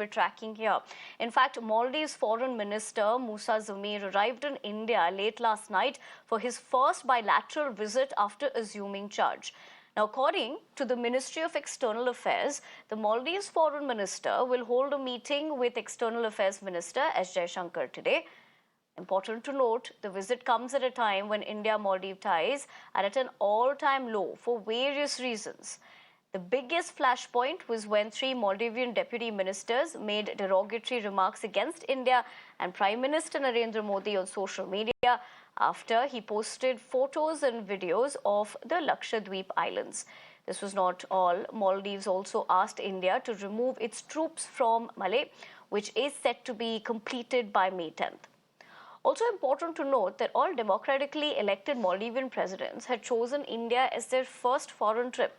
we're tracking here. In fact, Maldives Foreign Minister Moosa Zameer arrived in India late last night for his first bilateral visit after assuming charge. Now, according to the Ministry of External Affairs, the Maldives Foreign Minister will hold a meeting with External Affairs Minister S. Jaishankar today. Important to note, the visit comes at a time when India-Maldives ties are at an all-time low for various reasons. The biggest flashpoint was when three Maldivian deputy ministers made derogatory remarks against India and Prime Minister Narendra Modi on social media after he posted photos and videos of the Lakshadweep Islands. This was not all. Maldives also asked India to remove its troops from Malé, which is set to be completed by May 10th. Also important to note that all democratically elected Maldivian presidents had chosen India as their first foreign trip.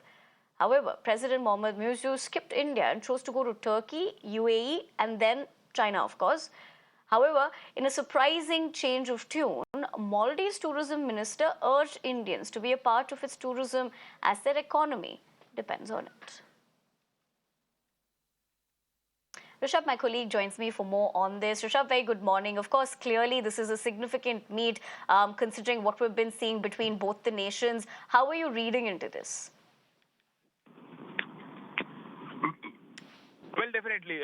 However, President Mohamed Muizzu skipped India and chose to go to Turkey, UAE, and then China, of course. However, in a surprising change of tune, Maldives tourism minister urged Indians to be a part of its tourism as their economy depends on it. Rishabh, my colleague, joins me for more on this. Rishabh, very good morning. Of course, clearly this is a significant meet considering what we've been seeing between both the nations. How are you reading into this? Well, definitely.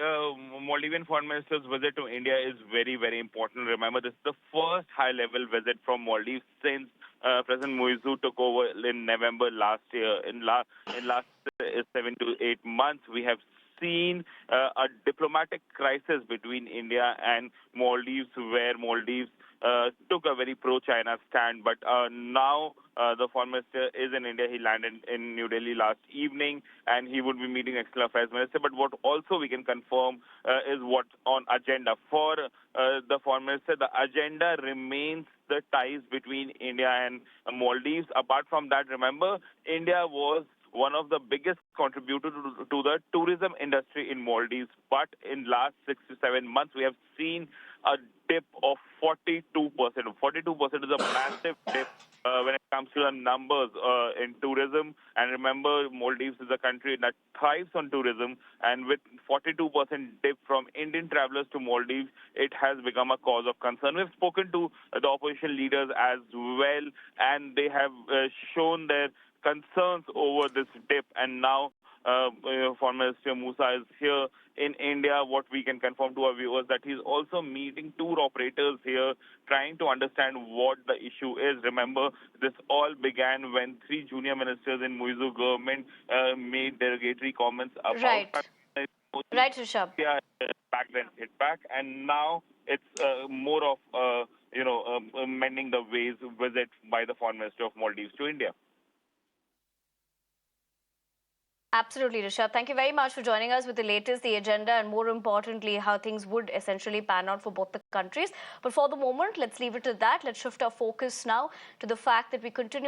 Maldivian Foreign Minister's visit to India is very, very important. Remember, this is the first high-level visit from Maldives since President Muizzu took over in November last year. In last 7 to 8 months, we have seen a diplomatic crisis between India and Maldives, where Maldives took a very pro-China stand. But now the Foreign Minister is in India. He landed in New Delhi last evening, and he would be meeting External Affairs Minister. But what also we can confirm is what's on agenda. For the Foreign Minister, the agenda remains the ties between India and Maldives. Apart from that, remember, India was one of the biggest contributors to the tourism industry in Maldives. But in last 6 to 7 months, we have seen a dip of 42%. 42% is a massive dip when it comes to the numbers in tourism. And remember, Maldives is a country that thrives on tourism. And with 42% dip from Indian travelers to Maldives, it has become a cause of concern. We've spoken to the opposition leaders as well, and they have shown their concerns over this dip. And now Foreign Minister Moosa is here in India. What we can confirm to our viewers that he's also meeting tour operators here, trying to understand what the issue is. Remember, this all began when three junior ministers in Muizzu government made derogatory comments about Right, Rishabh. Yeah, back then hit back, and now it's more of mending the ways visit by the Foreign Minister of Maldives to India. Absolutely, Rishabh. Thank you very much for joining us with the latest, the agenda, and more importantly, how things would essentially pan out for both the countries. But for the moment, let's leave it to that. Let's shift our focus now to the fact that we continue